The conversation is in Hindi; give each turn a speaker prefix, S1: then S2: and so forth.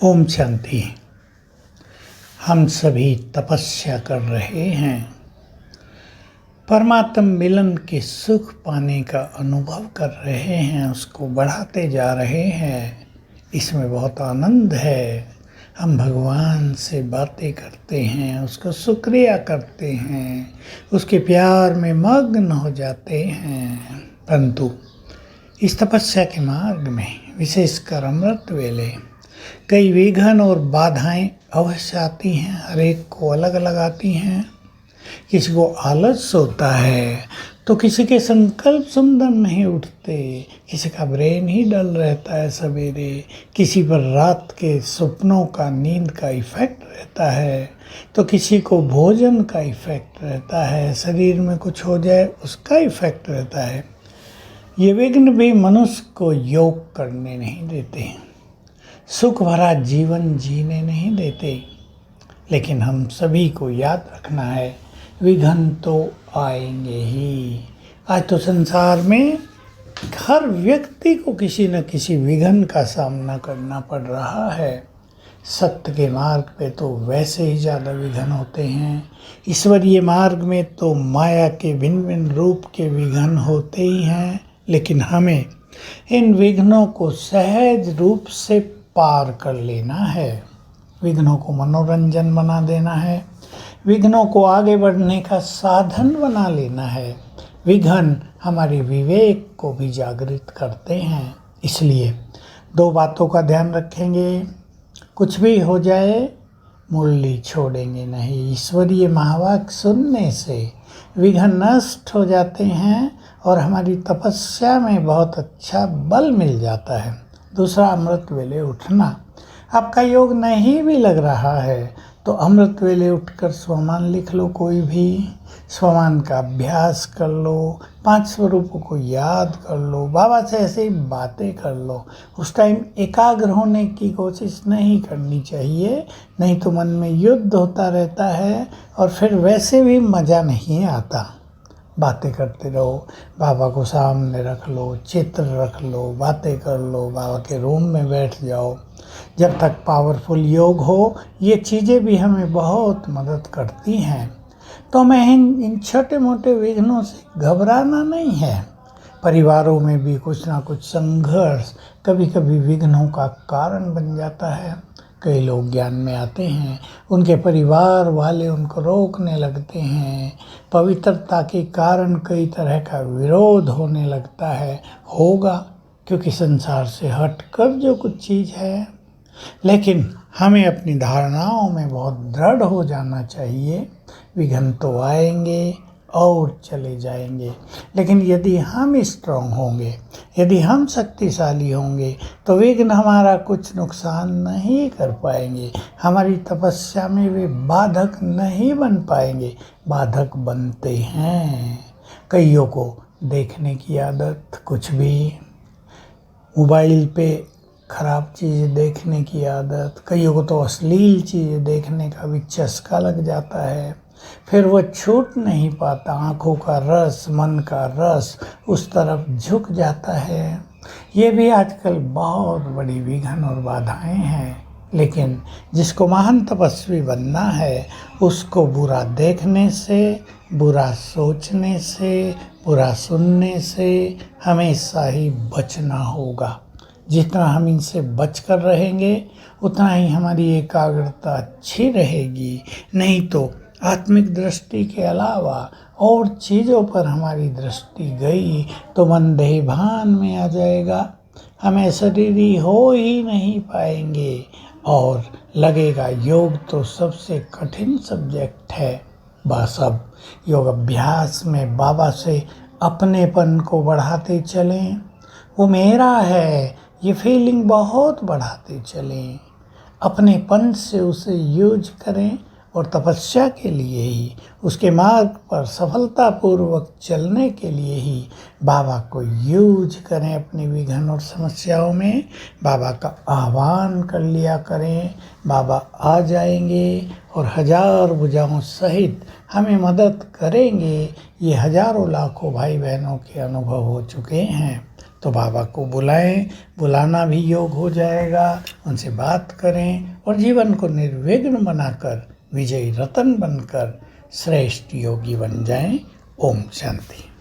S1: ओम शांति। हम सभी तपस्या कर रहे हैं, परमात्म मिलन के सुख पाने का अनुभव कर रहे हैं, उसको बढ़ाते जा रहे हैं। इसमें बहुत आनंद है। हम भगवान से बातें करते हैं, उसका शुक्रिया करते हैं, उसके प्यार में मग्न हो जाते हैं। परंतु इस तपस्या के मार्ग में, विशेषकर अमृत वेले, कई विघ्न और बाधाएं अवश्य आती हैं। हर एक को अलग अलग आती हैं। किसी को आलस होता है, तो किसी के संकल्प सुंदर नहीं उठते, किसी का ब्रेन ही डल रहता है सवेरे, किसी पर रात के सपनों का, नींद का इफेक्ट रहता है, तो किसी को भोजन का इफेक्ट रहता है, शरीर में कुछ हो जाए उसका इफेक्ट रहता है। ये विघ्न भी मनुष्य को योग करने नहीं देते, सुख भरा जीवन जीने नहीं देते। लेकिन हम सभी को याद रखना है, विघ्न तो आएंगे ही। आज तो संसार में हर व्यक्ति को किसी न किसी विघ्न का सामना करना पड़ रहा है। सत्य के मार्ग पे तो वैसे ही ज़्यादा विघ्न होते हैं। ईश्वरीय मार्ग में तो माया के भिन्न भिन्न रूप के विघ्न होते ही हैं। लेकिन हमें इन विघ्नों को सहज रूप से पार कर लेना है। विघ्नों को मनोरंजन बना देना है। विघ्नों को आगे बढ़ने का साधन बना लेना है। विघ्न हमारे विवेक को भी जागृत करते हैं। इसलिए दो बातों का ध्यान रखेंगे। कुछ भी हो जाए, मुरली छोड़ेंगे नहीं। ईश्वरीय महावाक्य सुनने से विघ्न नष्ट हो जाते हैं और हमारी तपस्या में बहुत अच्छा बल मिल जाता है। दूसरा, अमृत वेले उठना। आपका योग नहीं भी लग रहा है तो अमृत वेले उठकर स्वमान लिख लो। कोई भी स्वमान का अभ्यास कर लो, 5 स्वरूपों को याद कर लो, बाबा से ऐसे ही बातें कर लो। उस टाइम एकाग्र होने की कोशिश नहीं करनी चाहिए, नहीं तो मन में युद्ध होता रहता है और फिर वैसे भी मज़ा नहीं आता। बातें करते रहो, बाबा को सामने रख लो, चित्र रख लो, बातें कर लो, बाबा के रूम में बैठ जाओ। जब तक पावरफुल योग हो, ये चीज़ें भी हमें बहुत मदद करती हैं। तो हमें इन छोटे मोटे विघ्नों से घबराना नहीं है। परिवारों में भी कुछ ना कुछ संघर्ष कभी कभी विघ्नों का कारण बन जाता है। कई लोग ज्ञान में आते हैं, उनके परिवार वाले उनको रोकने लगते हैं। पवित्रता के कारण कई तरह का विरोध होने लगता है। होगा, क्योंकि संसार से हटकर जो कुछ चीज़ है। लेकिन हमें अपनी धारणाओं में बहुत दृढ़ हो जाना चाहिए। विघ्न तो आएंगे और चले जाएंगे, लेकिन यदि हम स्ट्रांग होंगे, यदि हम शक्तिशाली होंगे, तो विघ्न हमारा कुछ नुकसान नहीं कर पाएंगे। हमारी तपस्या में वे बाधक नहीं बन पाएंगे। बाधक बनते हैं। कईयों को देखने की आदत, कुछ भी मोबाइल पे खराब चीज़ें देखने की आदत, कईयों को तो अश्लील चीज़ें देखने का भी चस्का लग जाता है। फिर वो छूट नहीं पाता। आँखों का रस, मन का रस उस तरफ झुक जाता है। ये भी आजकल बहुत बड़ी विघ्न और बाधाएं हैं। लेकिन जिसको महान तपस्वी बनना है, उसको बुरा देखने से, बुरा सोचने से, बुरा सुनने से हमेशा ही बचना होगा। जितना हम इनसे बचकर रहेंगे, उतना ही हमारी एकाग्रता अच्छी रहेगी। नहीं तो आत्मिक दृष्टि के अलावा और चीज़ों पर हमारी दृष्टि गई तो मन देहभान में आ जाएगा। हमें शरीरी हो ही नहीं पाएंगे और लगेगा योग तो सबसे कठिन सब्जेक्ट है। बस अब योग अभ्यास में बाबा से अपनेपन को बढ़ाते चलें। वो मेरा है, ये फीलिंग बहुत बढ़ाते चलें। अपनेपन से उसे यूज करें और तपस्या के लिए ही, उसके मार्ग पर सफलतापूर्वक चलने के लिए ही बाबा को यूज करें। अपनी विघ्न और समस्याओं में बाबा का आह्वान कर लिया करें। बाबा आ जाएंगे और हजार भुजाओं सहित हमें मदद करेंगे। ये हजारों लाखों भाई बहनों के अनुभव हो चुके हैं। तो बाबा को बुलाएं, बुलाना भी योग हो जाएगा। उनसे बात करें और जीवन को निर्विघ्न बनाकर विजयी रतन बनकर श्रेष्ठ योगी बन जाएं। ओम शांति।